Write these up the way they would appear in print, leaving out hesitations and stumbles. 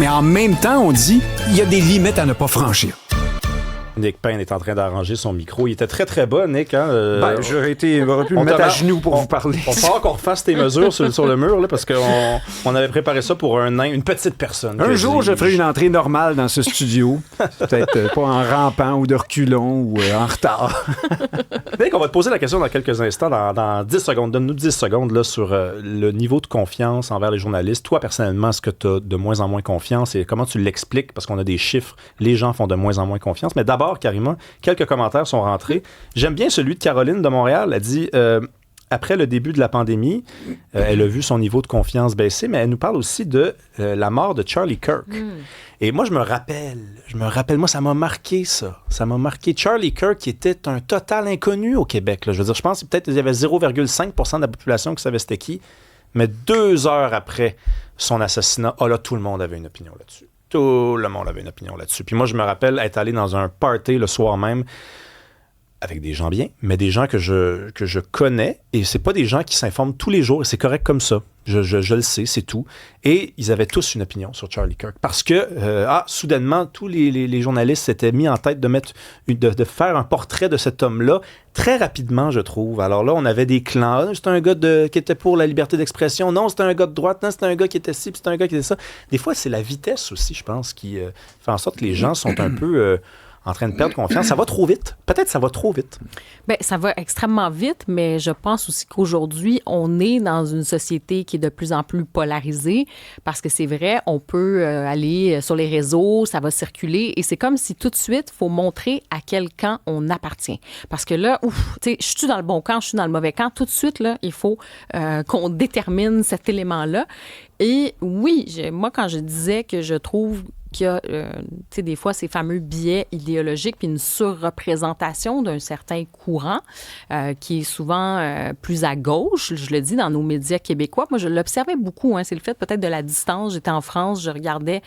Mais en même temps, on dit, il y a des limites à ne pas franchir. Nick Payne est en train d'arranger son micro. Il était très, très bas, Nick. Hein? J'aurais pu me mettre à genoux pour vous parler. On va falloir qu'on refasse tes mesures sur le mur, là, parce qu'on avait préparé ça pour un nain, une petite personne. Un jour, je ferai une entrée normale dans ce studio. Peut-être pas en rampant ou de reculons ou en retard. Nick, on va te poser la question dans quelques instants, dans 10 secondes. Donne-nous 10 secondes là, sur le niveau de confiance envers les journalistes. Toi, personnellement, est-ce que tu as de moins en moins confiance et comment tu l'expliques? Parce qu'on a des chiffres. Les gens font de moins en moins confiance. Mais d'abord, Karima, quelques commentaires sont rentrés. J'aime bien celui de Caroline de Montréal. Elle dit après le début de la pandémie, elle a vu son niveau de confiance baisser, mais elle nous parle aussi de la mort de Charlie Kirk. Et moi, je me rappelle, moi, ça m'a marqué, ça. Ça m'a marqué. Charlie Kirk, qui était un total inconnu au Québec. Là. Je veux dire, je pense que peut-être qu'il y avait 0,5% de la population qui savait c'était qui, mais 2 heures après son assassinat, là, tout le monde avait une opinion là-dessus. Tout le monde avait une opinion là-dessus. Puis moi, je me rappelle être allé dans un party le soir même avec des gens bien, mais des gens que je connais, et c'est pas des gens qui s'informent tous les jours, et c'est correct comme ça. Je le sais, c'est tout. Et ils avaient tous une opinion sur Charlie Kirk. Parce que, soudainement, tous les journalistes s'étaient mis en tête de faire un portrait de cet homme-là très rapidement, je trouve. Alors là, on avait des clans. C'était un gars qui était pour la liberté d'expression. Non, c'était un gars de droite. Non, c'était un gars qui était ci, puis c'était un gars qui était ça. Des fois, c'est la vitesse aussi, je pense, qui fait en sorte que les gens sont un peu en train de perdre confiance. Ça va trop vite. Peut-être ça va trop vite. Bien, ça va extrêmement vite, mais je pense aussi qu'aujourd'hui, on est dans une société qui est de plus en plus polarisée parce que c'est vrai, on peut aller sur les réseaux, ça va circuler et c'est comme si tout de suite, il faut montrer à quel camp on appartient. Parce que là, tu sais, je suis dans le bon camp, je suis dans le mauvais camp. Tout de suite, là, il faut qu'on détermine cet élément-là. Et oui, moi, quand je disais que je trouve qu'il y a, tu sais, des fois, ces fameux biais idéologiques puis une surreprésentation d'un certain courant qui est souvent plus à gauche, je le dis, dans nos médias québécois. Moi, je l'observais beaucoup. Hein, c'est le fait peut-être de la distance. J'étais en France, je regardais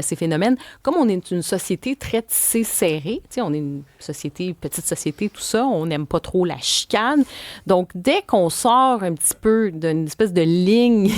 ces phénomènes. Comme on est une société très tissée serrée, tu sais, on est une société, petite société, tout ça, on n'aime pas trop la chicane. Donc, dès qu'on sort un petit peu d'une espèce de ligne,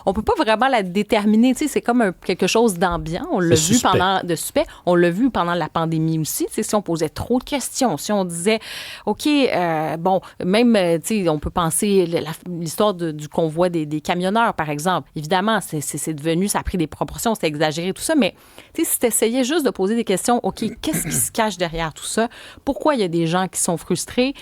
on peut pas vraiment la déterminer. Tu sais, c'est comme quelque chose d'ambiant. On l'a vu suspect. On l'a vu pendant la pandémie aussi. Tu sais, si on posait trop de questions, si on disait, OK, même, tu sais, on peut penser l'histoire du convoi des camionneurs, par exemple. Évidemment, c'est devenu, ça a pris des proportions, c'est exagéré, tout ça, mais tu sais, si tu essayais juste de poser des questions, OK, qu'est-ce qui se cache derrière tout ça? Pourquoi il y a des gens qui sont frustrés?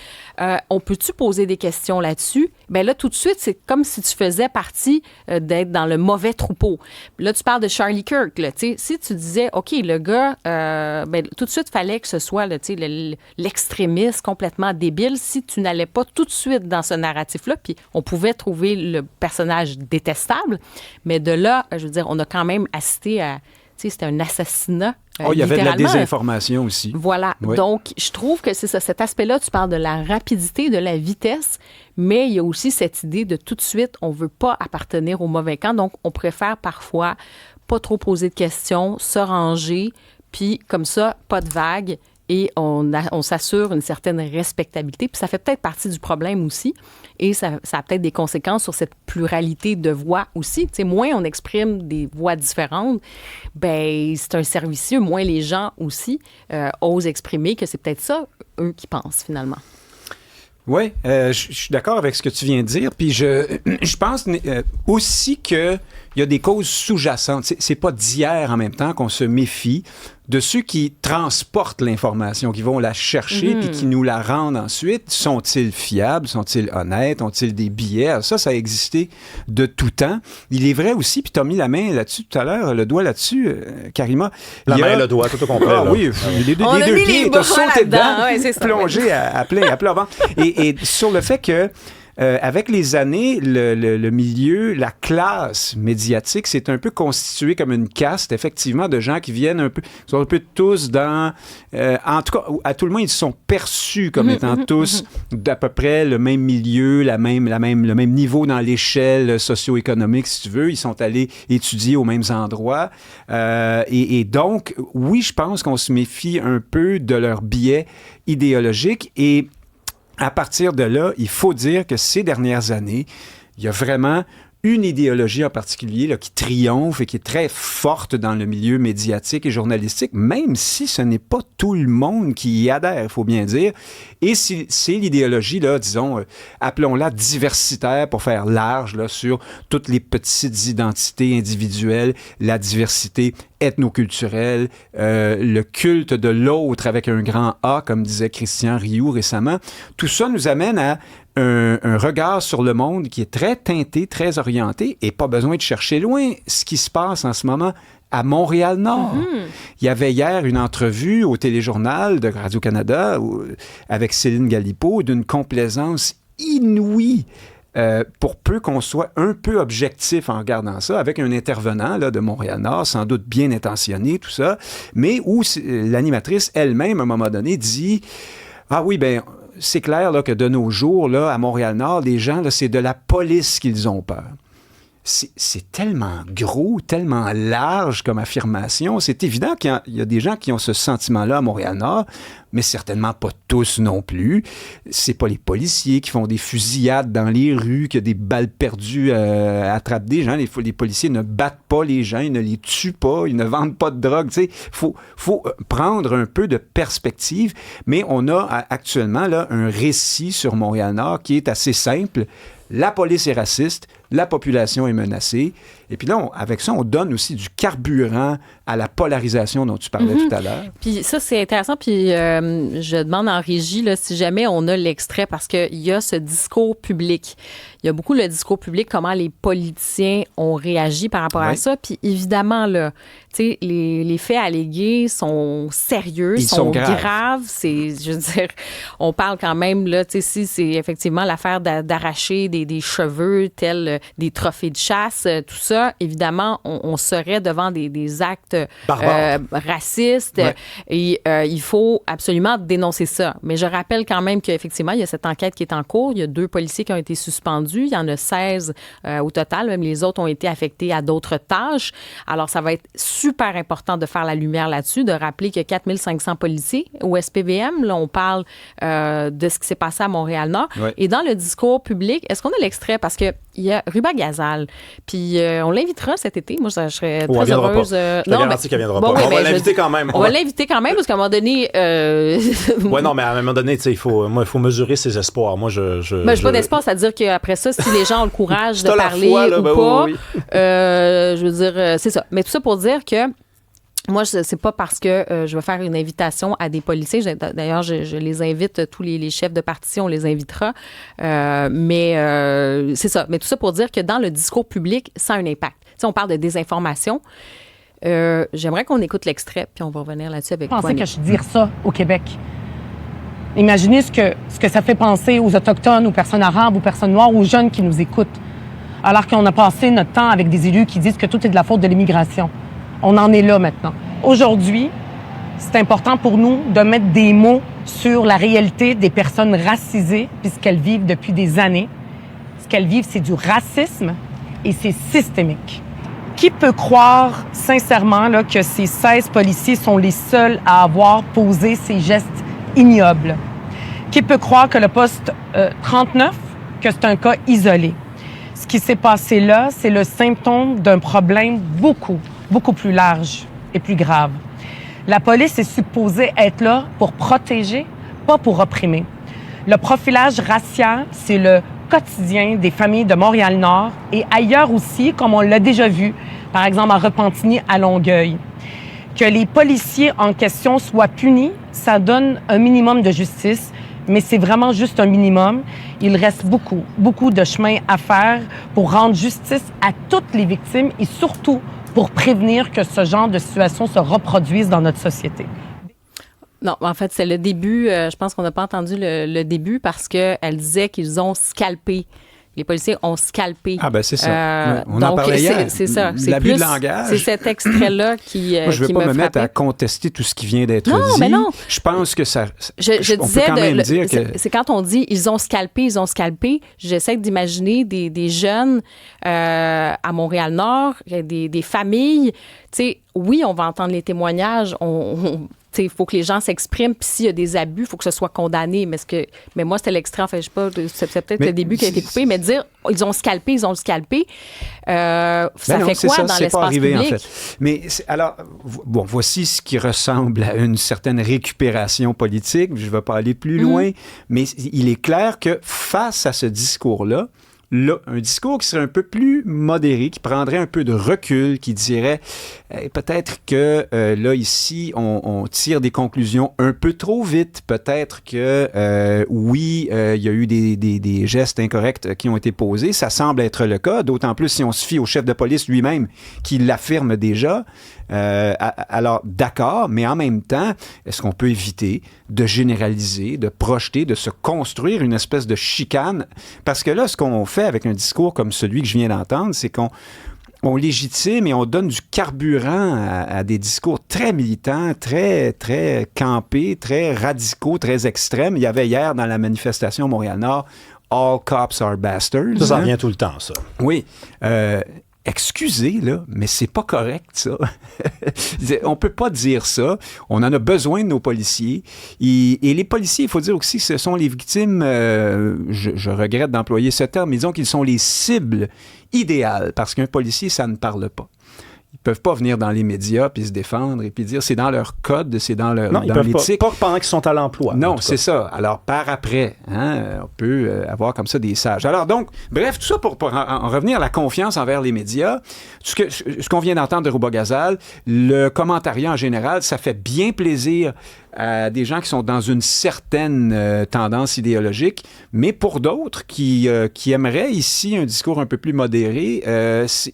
On peut-tu poser des questions là-dessus? Bien là, tout de suite, c'est comme si tu faisais partie d'être dans le mauvais troupeau. Là, tu parles de Charlie Kirk, là, tu sais, si tu disais, OK, le gars, tout de suite, il fallait que ce soit là, l'extrémiste complètement débile si tu n'allais pas tout de suite dans ce narratif-là. Puis on pouvait trouver le personnage détestable, mais de là, je veux dire, on a quand même assisté à... Tu sais, c'était un assassinat. Il y avait de la désinformation aussi. Voilà. Oui. Donc, je trouve que c'est ça. Cet aspect-là, tu parles de la rapidité, de la vitesse, mais il y a aussi cette idée de tout de suite, on ne veut pas appartenir au mauvais camp. Donc, on préfère parfois pas trop poser de questions, se ranger, puis comme ça, pas de vagues. Et on s'assure une certaine respectabilité. Puis ça fait peut-être partie du problème aussi. Et ça a peut-être des conséquences sur cette pluralité de voix aussi. Tu sais, moins on exprime des voix différentes, ben c'est un service vicieux. Moins les gens aussi osent exprimer que c'est peut-être ça, eux, qui pensent finalement. Oui, je suis d'accord avec ce que tu viens de dire. Puis je pense aussi qu'il y a des causes sous-jacentes. C'est pas d'hier en même temps qu'on se méfie de ceux qui transportent l'information, qui vont la chercher puis qui nous la rendent ensuite. Sont-ils fiables? Sont-ils honnêtes? Ont-ils des billets? Ça a existé de tout temps. Il est vrai aussi, puis tu as mis la main là-dessus tout à l'heure, le doigt là-dessus, Karima. Le doigt, tout au complet. Oui, les deux pieds, tu as sauté dedans, plongé à plein ventre. Et sur le fait que avec les années, le milieu, la classe médiatique s'est un peu constituée comme une caste, effectivement, de gens qui viennent sont un peu tous dans... en tout cas, à tout le moins, ils sont perçus comme étant tous d'à peu près le même milieu, le même niveau dans l'échelle socio-économique, si tu veux. Ils sont allés étudier aux mêmes endroits. Et donc, oui, je pense qu'on se méfie un peu de leur biais idéologique. Et à partir de là, il faut dire que ces dernières années, il y a vraiment une idéologie en particulier là, qui triomphe et qui est très forte dans le milieu médiatique et journalistique, même si ce n'est pas tout le monde qui y adhère, il faut bien dire. Et c'est l'idéologie, là, disons, appelons-la diversitaire pour faire large là, sur toutes les petites identités individuelles, la diversité ethnoculturelle, le culte de l'autre avec un grand A, comme disait Christian Rioux récemment. Tout ça nous amène à un regard sur le monde qui est très teinté, très orienté, et pas besoin de chercher loin ce qui se passe en ce moment à Montréal-Nord. Il y avait hier une entrevue au téléjournal de Radio-Canada avec Céline Galipeau d'une complaisance inouïe. Pour peu qu'on soit un peu objectif en regardant ça, avec un intervenant là, de Montréal-Nord, sans doute bien intentionné, tout ça, mais où l'animatrice elle-même, à un moment donné, dit « Ah oui, ben c'est clair là, que de nos jours, là, à Montréal-Nord, les gens, là, c'est de la police qu'ils ont peur. » C'est tellement gros, tellement large comme affirmation. C'est évident qu'il y a des gens qui ont ce sentiment-là à Montréal-Nord, mais certainement pas tous non plus. C'est pas les policiers qui font des fusillades dans les rues, qui a des balles perdues attrapent des gens. Les policiers ne battent pas les gens, ils ne les tuent pas, ils ne vendent pas de drogue. Tu sais, faut prendre un peu de perspective, mais on a actuellement là un récit sur Montréal-Nord qui est assez simple. La police est raciste, la population est menacée. Et puis là, avec ça, on donne aussi du carburant à la polarisation dont tu parlais tout à l'heure. Puis ça, c'est intéressant. Puis je demande en régie là, si jamais on a l'extrait, parce qu'il y a ce discours public. Il y a beaucoup le discours public, comment les politiciens ont réagi par rapport à ça. Puis évidemment, là, tu sais, les faits allégués sont sérieux, sont graves. Je veux dire, on parle quand même, là, tu sais, si c'est effectivement l'affaire d'arracher des cheveux, tels des trophées de chasse, tout ça, évidemment, on serait devant des actes racistes. Ouais. Et il faut absolument dénoncer ça. Mais je rappelle quand même qu'effectivement, il y a cette enquête qui est en cours. Il y a 2 policiers qui ont été suspendus. Il y en a 16 au total. Même les autres ont été affectés à d'autres tâches. Alors, ça va être super important de faire la lumière là-dessus, de rappeler qu'il y a 4500 policiers au SPVM. Là, on parle de ce qui s'est passé à Montréal-Nord. Ouais. Et dans le discours public, est-ce qu'on a l'extrait? Parce qu'il y a Ruba Gazal. Puis on l'invitera cet été. Moi, je serais très heureuse. Je te garantis qu'elle viendra pas. On va l'inviter quand même. On va l'inviter quand même parce qu'à un moment donné... Oui, non, mais à un moment donné, il faut mesurer ses espoirs. Moi, j'ai pas d'espoir, c'est-à-dire qu'après ça, si les gens ont le courage de parler ou pas, je veux dire, c'est ça. Mais tout ça pour dire que moi, c'est pas parce que je vais faire une invitation à des policiers. D'ailleurs, je les invite, tous les chefs de parti, on les invitera. Mais c'est ça. Mais tout ça pour dire que dans le discours public, ça a un impact. Tu sais, on parle de désinformation. J'aimerais qu'on écoute l'extrait, puis on va revenir là-dessus avec toi. Je pensais que je dire ça au Québec. Imaginez ce que ça fait penser aux Autochtones, aux personnes arabes, aux personnes noires, aux jeunes qui nous écoutent. Alors qu'on a passé notre temps avec des élus qui disent que tout est de la faute de l'immigration. On en est là maintenant. Aujourd'hui, c'est important pour nous de mettre des mots sur la réalité des personnes racisées puis ce qu'elles vivent depuis des années. Ce qu'elles vivent, c'est du racisme et c'est systémique. Qui peut croire sincèrement là, que ces 16 policiers sont les seuls à avoir posé ces gestes ignobles? Qui peut croire que le poste 39, que c'est un cas isolé? Ce qui s'est passé là, c'est le symptôme d'un problème beaucoup plus large et plus grave. La police est supposée être là pour protéger, pas pour opprimer. Le profilage racial, c'est le quotidien des familles de Montréal-Nord et ailleurs aussi, comme on l'a déjà vu, par exemple à Repentigny, à Longueuil. Que les policiers en question soient punis, ça donne un minimum de justice, mais c'est vraiment juste un minimum. Il reste beaucoup de chemin à faire pour rendre justice à toutes les victimes et surtout pour prévenir que ce genre de situation se reproduise dans notre société. Non, en fait, c'est le début. Je pense qu'on n'a pas entendu le début parce qu'elle disait qu'ils ont scalpé. Les policiers ont scalpé. Ah ben c'est ça. On en parlait hier. C'est ça. L'abus de langage. C'est cet extrait-là qui Moi, je ne veux pas me mettre à contester tout ce qui vient d'être dit. Mais non. Je pense que ça... Je on disais, peut quand même dire que... c'est quand on dit « ils ont scalpé », j'essaie d'imaginer des jeunes à Montréal-Nord, des familles. Tu sais, oui, on va entendre les témoignages, il faut que les gens s'expriment, puis s'il y a des abus, il faut que ce soit condamné. Mais moi, c'était l'extrait, enfin, je sais pas, c'est peut-être le début qui a été coupé, mais dire ils ont scalpé, ça fait quoi dans l'espace public? En fait. Mais alors, bon, voici ce qui ressemble à une certaine récupération politique. Je ne vais pas aller plus loin, mais il est clair que face à ce discours-là, un discours qui serait un peu plus modéré, qui prendrait un peu de recul, qui dirait peut-être que là, ici, on tire des conclusions un peu trop vite. Peut-être que, oui, il y a eu des gestes incorrects qui ont été posés. Ça semble être le cas, d'autant plus si on se fie au chef de police lui-même qui l'affirme déjà. Alors, d'accord, mais en même temps, est-ce qu'on peut éviter de généraliser, de projeter, de se construire une espèce de chicane? Parce que là, ce qu'on fait avec un discours comme celui que je viens d'entendre, c'est qu'on légitime et on donne du carburant à des discours très militants, très, très campés, très radicaux, très extrêmes. Il y avait hier dans la manifestation Montréal-Nord « All cops are bastards ». Ça revient tout le temps, ça. Oui. Excusez, là, mais c'est pas correct, ça. On peut pas dire ça. On en a besoin de nos policiers. Et les policiers, il faut dire aussi que ce sont les victimes, je regrette d'employer ce terme, mais disons qu'ils sont les cibles idéales, parce qu'un policier, ça ne parle pas. Ils peuvent pas venir dans les médias puis se défendre et puis dire c'est dans leur code, c'est dans leur non, ils peuvent pas pendant qu'ils sont à l'emploi. Non, c'est ça. Alors, par après, on peut avoir comme ça des sages. Alors donc, bref, tout ça pour en revenir à la confiance envers les médias. Ce qu'on vient d'entendre de Rouba Gazal, le commentariat en général, ça fait bien plaisir à des gens qui sont dans une certaine tendance idéologique, mais pour d'autres qui aimeraient ici un discours un peu plus modéré,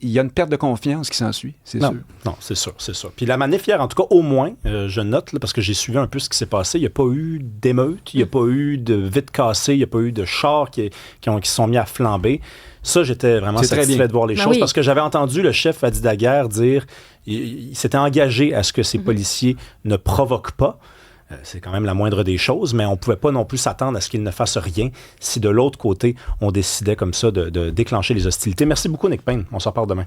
il y a une perte de confiance qui s'ensuit, c'est sûr. Non, c'est sûr, c'est sûr. Puis la manif hier, en tout cas, au moins, je note, là, parce que j'ai suivi un peu ce qui s'est passé, il n'y a pas eu d'émeute, il n'y a pas eu de vitres cassées, il n'y a pas eu de chars qui se sont mis à flamber. Ça, j'étais vraiment satisfait de voir les choses, parce que j'avais entendu le chef Adi Daguerre dire il s'était engagé à ce que ces policiers ne provoquent pas. C'est quand même la moindre des choses, mais on ne pouvait pas non plus s'attendre à ce qu'ils ne fassent rien si de l'autre côté, on décidait comme ça de déclencher les hostilités. Merci beaucoup, Nick Payne. On s'en parle demain.